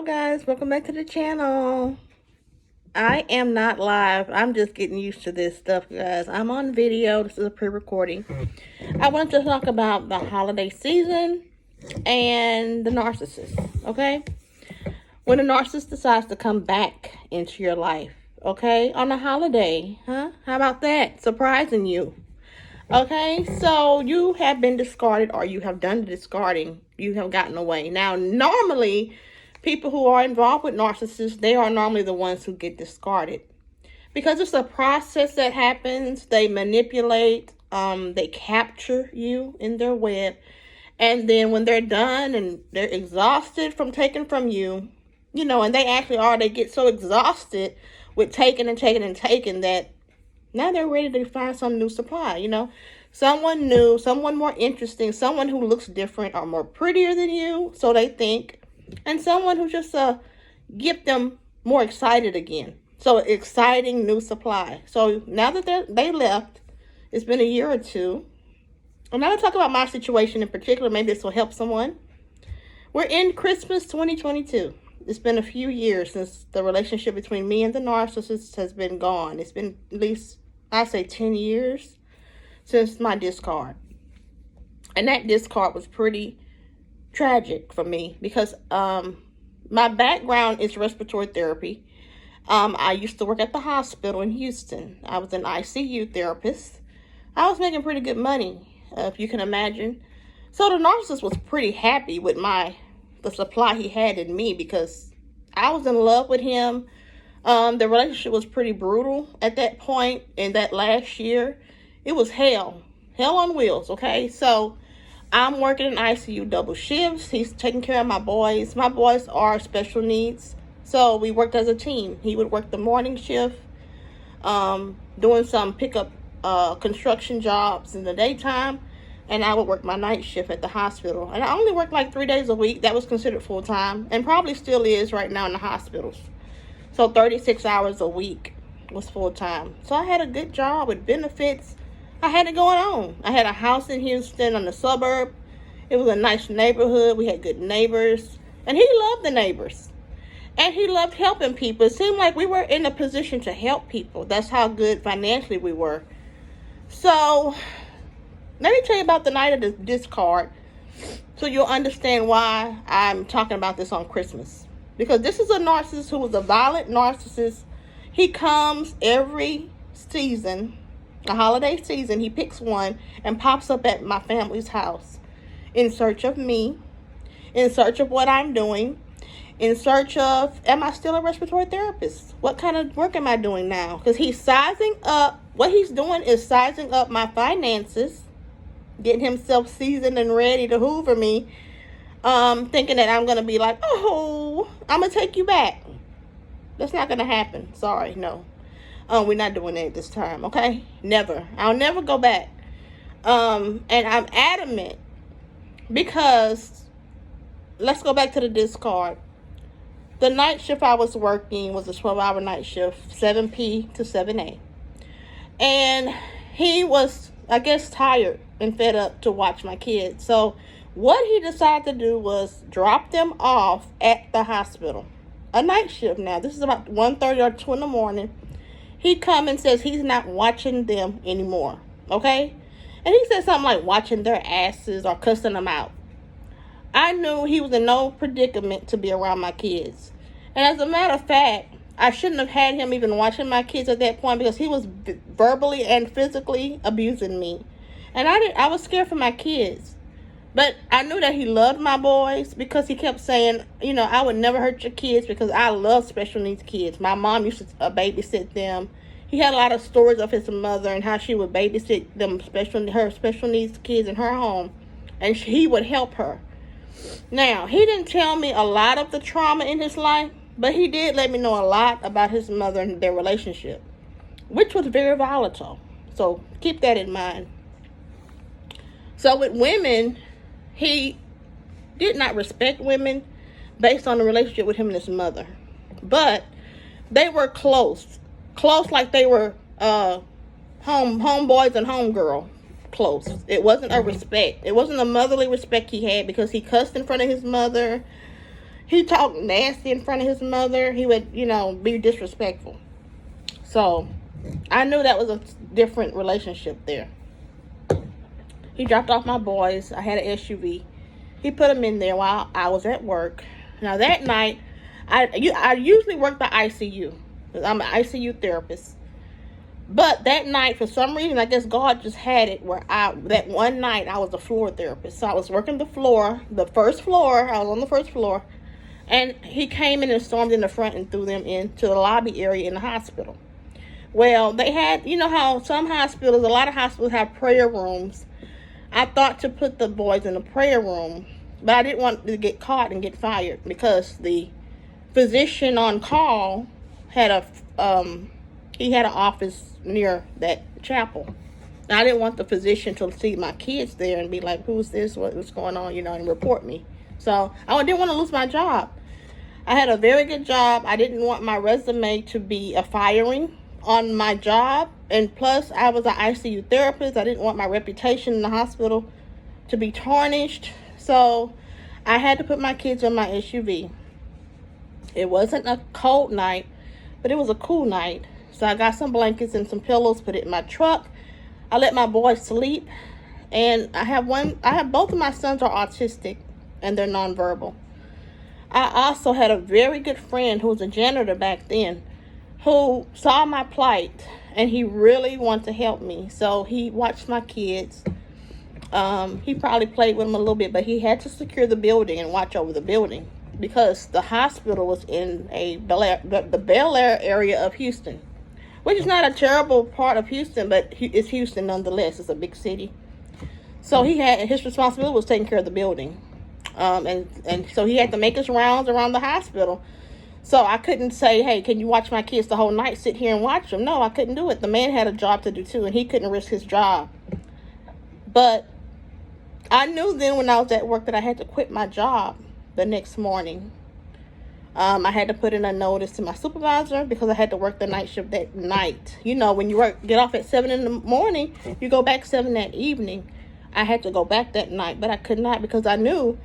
guys, welcome back to the channel. I am not live. I'm just getting used to this stuff, guys. I'm on video. This is a pre-recording. I want to talk about the holiday season and the narcissist, okay? When a narcissist decides to come back into your life, okay, on a holiday, huh? How about that? Surprising you. Okay, so you have been discarded, or you have done the discarding. You have gotten away. Now, normally, people who are involved with narcissists, they are normally the ones who get discarded. Because it's a process that happens. They manipulate, they capture you in their web. And then when they're done and they're exhausted from taking from you, and they actually are, they get so exhausted with taking that now they're ready to find some new supply, someone new, someone more interesting, someone who looks different or more prettier than you, so they think, and someone who just get them more excited again. So exciting new supply. So now that they left, it's been a year or two. I'm not going to talk about my situation in particular. Maybe this will help someone. We're in Christmas 2022. It's been a few years since the relationship between me and the narcissist has been gone. It's been at least, I'd say 10 years since my discard. And that discard was pretty tragic for me because my background is respiratory therapy. I used to work at the hospital in Houston. I was an ICU therapist. I was making pretty good money, if you can imagine. So the narcissist was pretty happy with the supply he had in me because I was in love with him. The relationship was pretty brutal at that point. In that last year, it was hell on wheels. Okay, so I'm working in ICU double shifts. He's taking care of my boys. My boys are special needs, so we worked as a team. He would work the morning shift, doing some pickup construction jobs in the daytime, and I would work my night shift at the hospital. And I only worked like 3 days a week. That was considered full-time, and probably still is right now in the hospitals. So 36 hours a week was full-time. So I had a good job with benefits. I had it going on. I had a house in Houston on the suburb. It was a nice neighborhood. We had good neighbors. And he loved the neighbors. And he loved helping people. It seemed like we were in a position to help people. That's how good financially we were. So let me tell you about the night of the discard so you'll understand why I'm talking about this on Christmas. Because this is a narcissist who was a violent narcissist. He comes every season, a holiday season, he picks one and pops up at my family's house in search of me, in search of what I'm doing, in search of, am I still a respiratory therapist? What kind of work am I doing now? Because he's sizing up, what he's doing is sizing up my finances, getting himself seasoned and ready to hoover me, thinking that I'm going to be like, oh, I'm going to take you back. That's not going to happen. Sorry, no. We're not doing that this time, okay? Never. I'll never go back. And I'm adamant because, let's go back to the discard. The night shift I was working was a 12-hour night shift, 7 p to 7 a. And he was, I guess, tired and fed up to watch my kids. So what he decided to do was drop them off at the hospital. A night shift now. This is about 1:30 or 2 in the morning. He come and says he's not watching them anymore. Okay? And he said something like watching their asses or cussing them out. I knew he was in no predicament to be around my kids. And as a matter of fact, I shouldn't have had him even watching my kids at that point because he was verbally and physically abusing me. And I was scared for my kids. But I knew that he loved my boys because he kept saying, I would never hurt your kids because I love special needs kids. My mom used to babysit them. He had a lot of stories of his mother and how she would babysit her special needs kids in her home. And he would help her. Now, he didn't tell me a lot of the trauma in his life, but he did let me know a lot about his mother and their relationship, which was very volatile. So keep that in mind. So with women, he did not respect women based on the relationship with him and his mother. But they were close. Close like they were homeboys and homegirl close. It wasn't a respect. It wasn't a motherly respect he had because he cussed in front of his mother. he talked nasty in front of his mother. He would, be disrespectful. So I knew that was a different relationship there. He dropped off my boys. I had an SUV. He put them in there while I was at work. Now that night, I usually work the ICU. I'm an ICU therapist. But that night, for some reason, I guess God just had it where that one night I was a floor therapist. So I was working the floor, the first floor. I was on the first floor. And he came in and stormed in the front and threw them into the lobby area in the hospital. Well, they had, how some hospitals, a lot of hospitals have prayer rooms. I thought to put the boys in the prayer room, but I didn't want to get caught and get fired because the physician on call had he had an office near that chapel. And I didn't want the physician to see my kids there and be like, who's this? What's going on? And report me. So I didn't want to lose my job. I had a very good job. I didn't want my resume to be a firing on my job. And plus, I was an ICU therapist. I didn't want my reputation in the hospital to be tarnished. So I had to put my kids in my SUV. It wasn't a cold night, but it was a cool night. So I got some blankets and some pillows, put it in my truck. I let my boys sleep. And I have both of my sons are autistic and they're nonverbal. I also had a very good friend who was a janitor back then who saw my plight and he really wanted to help me. So he watched my kids. He probably played with them a little bit, but he had to secure the building and watch over the building because the hospital was in the Bel Air area of Houston, which is not a terrible part of Houston, but it's Houston nonetheless. It's a big city. So his responsibility was taking care of the building. And so he had to make his rounds around the hospital. So I couldn't say, hey, can you watch my kids the whole night, sit here and watch them? No, I couldn't do it. The man had a job to do too, and he couldn't risk his job. But I knew then when I was at work that I had to quit my job the next morning. I had to put in a notice to my supervisor because I had to work the night shift that night. When you get off at 7 in the morning, you go back 7 that evening. I had to go back that night, but I could not because I knew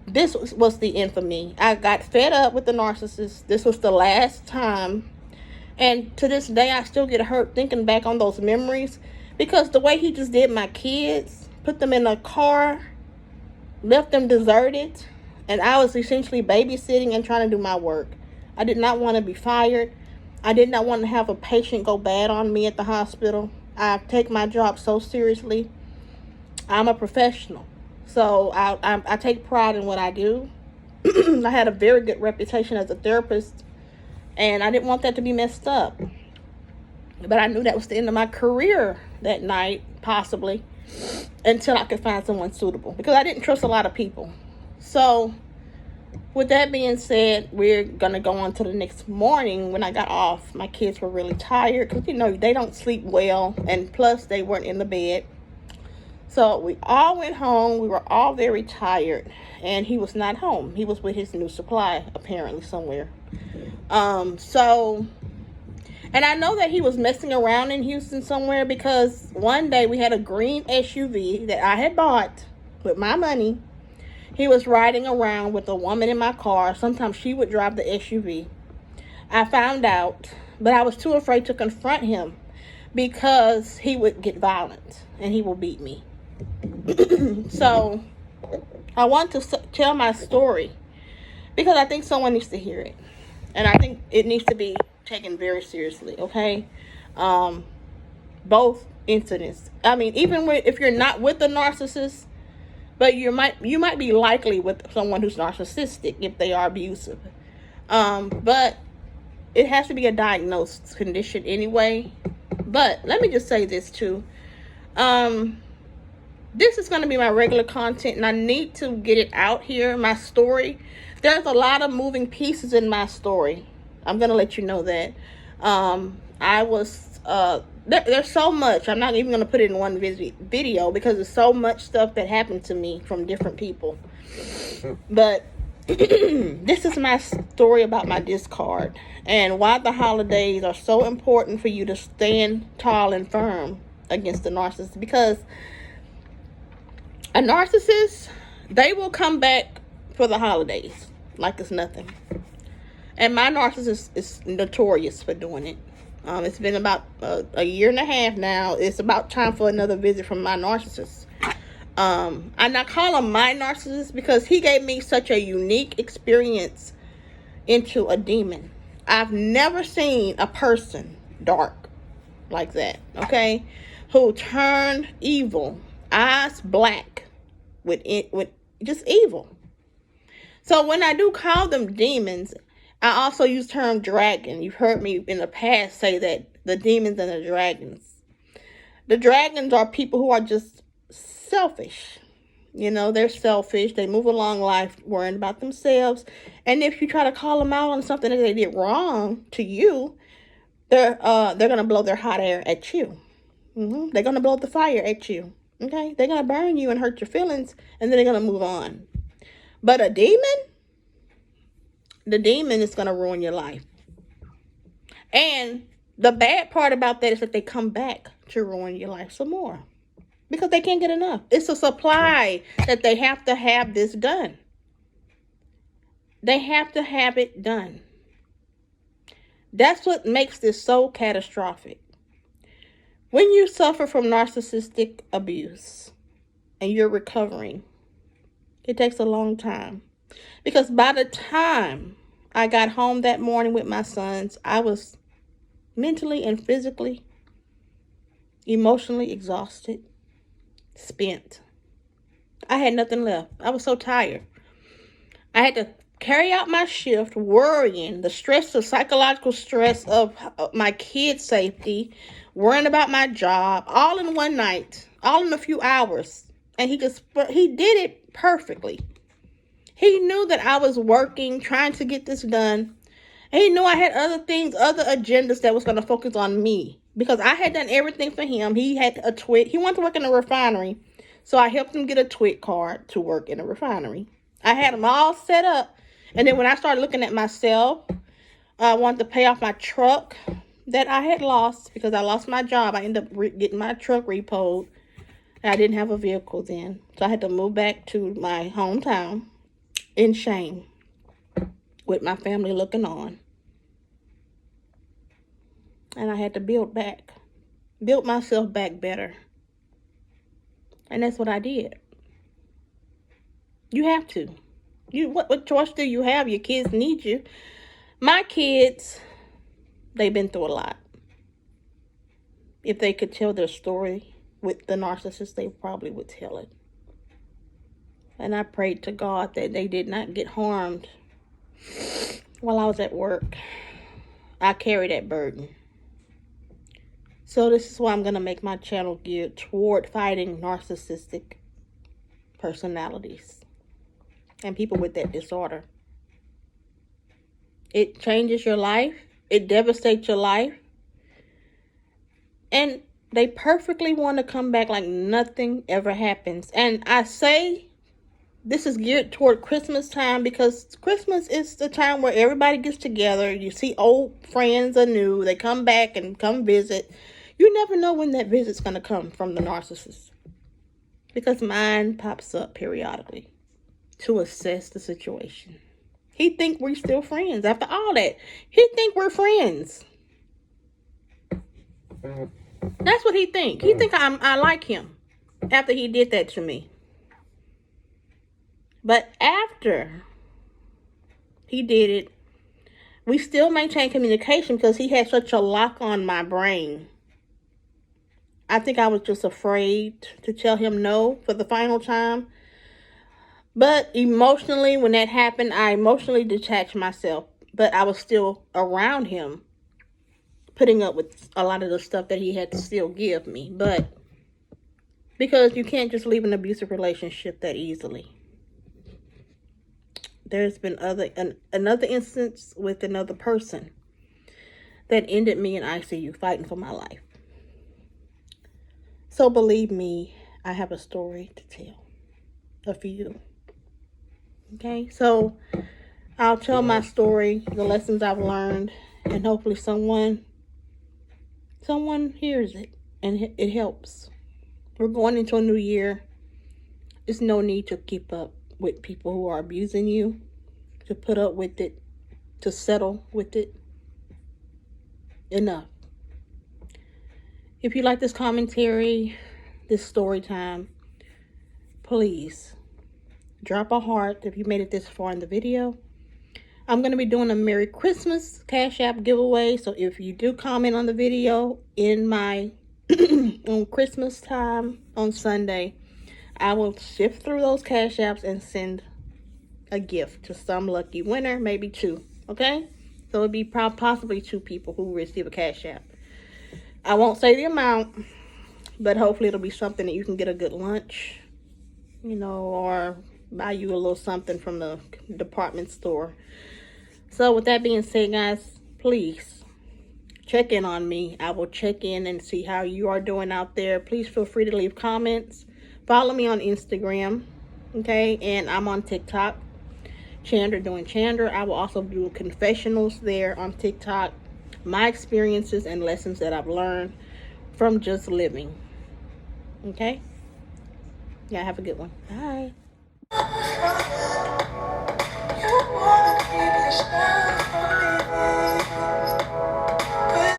this was the end for me. I got fed up with the narcissist. This was the last time. And to this day, I still get hurt thinking back on those memories because the way he just did my kids, put them in a car, left them deserted, and I was essentially babysitting and trying to do my work. I did not want to be fired. I did not want to have a patient go bad on me at the hospital. I take my job so seriously. I'm a professional. So I take pride in what I do. I had a very good reputation as a therapist, and I didn't want that to be messed up. But I knew that was the end of my career that night, possibly, until I could find someone suitable, because I didn't trust a lot of people. So with that being said, we're going to go on to the next morning. When I got off, my kids were really tired because, they don't sleep well, and plus they weren't in the bed. So we all went home. We were all very tired, and he was not home. He was with his new supply, apparently, somewhere. And I know that he was messing around in Houston somewhere because one day we had a green SUV that I had bought with my money. He was riding around with a woman in my car. Sometimes she would drive the SUV. I found out, but I was too afraid to confront him because he would get violent and he will beat me. So I want to tell my story because I think someone needs to hear it, and I think it needs to be taken very seriously. Okay, both incidents. I mean, even if you're not with a narcissist, but you might be likely with someone who's narcissistic if they are abusive. But it has to be a diagnosed condition anyway. But let me just say this too. This is going to be my regular content, and I need to get it out here, my story. There's a lot of moving pieces in my story. I'm going to let you know that. There's so much. I'm not even going to put it in one video because there's so much stuff that happened to me from different people. But this is my story about my discard and why the holidays are so important for you to stand tall and firm against the narcissist. Because a narcissist, they will come back for the holidays. like it's nothing. And my narcissist is notorious for doing it. It's been about a year and a half now. It's about time for another visit from my narcissist. And I call him my narcissist because he gave me such a unique experience into a demon. I've never seen a person dark like that, okay? Who turned evil, eyes black, with just evil. So when I do call them demons, I also use the term dragon. You've heard me in the past say that the demons and the dragons. The dragons are people who are just selfish. You know, they're selfish. They move along life worrying about themselves. And if you try to call them out on something that they did wrong to you, they're going to blow their hot air at you. They're going to blow the fire at you. Okay? They're going to burn you and hurt your feelings, and then they're going to move on. But a demon, the demon is going to ruin your life. And the bad part about that is that they come back to ruin your life some more. Because they can't get enough. It's a supply that they have to have this done. They have to have it done. That's what makes this so catastrophic. When you suffer from narcissistic abuse and you're recovering, it takes a long time. Because by the time I got home that morning with my sons, I was mentally and physically, emotionally exhausted, spent. I had nothing left. I was so tired. I had to carry out my shift, worrying, the stress, the psychological stress of my kids' safety, worrying about my job, all in one night, all in a few hours. And he did it perfectly. He knew that I was working, trying to get this done. And he knew I had other things, other agendas that was going to focus on me. Because I had done everything for him. He had a twit. He wanted to work in a refinery. So I helped him get a twit card to work in a refinery. I had him all set up. And then when I started looking at myself, I wanted to pay off my truck that I had lost because I lost my job. I ended up getting my truck repoed. I didn't have a vehicle then. So I had to move back to my hometown in shame with my family looking on. And I had to build myself back better. And that's what I did. You have to. What choice do you have? Your kids need you. My kids, they've been through a lot. If they could tell their story with the narcissist, they probably would tell it. And I prayed to God that they did not get harmed while I was at work. I carry that burden. So this is why I'm going to make my channel geared toward fighting narcissistic personalities and people with that disorder. It changes your life. It devastates your life. And they perfectly want to come back like nothing ever happens. And I say this is geared toward Christmas time because Christmas is the time where everybody gets together. You see old friends anew. They come back and come visit. You never know when that visit's going to come from the narcissist. Because mine pops up periodically to assess the situation. He think we're still friends. After all that, he think we're friends. That's what he think. He think I like him after he did that to me. But after he did it, we still maintain communication because he had such a lock on my brain. I think I was just afraid to tell him no for the final time. But emotionally, when that happened, I emotionally detached myself. But I was still around him, putting up with a lot of the stuff that he had to still give me. But because you can't just leave an abusive relationship that easily. There's been another instance with another person that ended me in ICU fighting for my life. So believe me, I have a story to tell. A few. Okay, so I'll tell my story, the lessons I've learned, and hopefully someone hears it and it helps. We're going into a new year. There's no need to keep up with people who are abusing you. to put up with it, to settle with it. Enough. If you like this commentary, this story time, please drop a heart if you made it this far in the video. I'm going to be doing a Merry Christmas Cash App giveaway. So if you do comment on the video in my on Christmas time on Sunday, I will sift through those Cash Apps and send a gift to some lucky winner, maybe 2. Okay? So it'll be possibly 2 people who receive a Cash App. I won't say the amount, but hopefully it'll be something that you can get a good lunch, you know, or buy you a little something from the department store. So with that being said, guys, please check in on me. I will check in and see how you are doing out there. Please feel free to leave comments. Follow me on Instagram, okay? And I'm on TikTok, Chandra doing Chandra. I will also do confessionals there on TikTok. My experiences and lessons that I've learned from just living. Okay? Yeah, have a good one. Bye.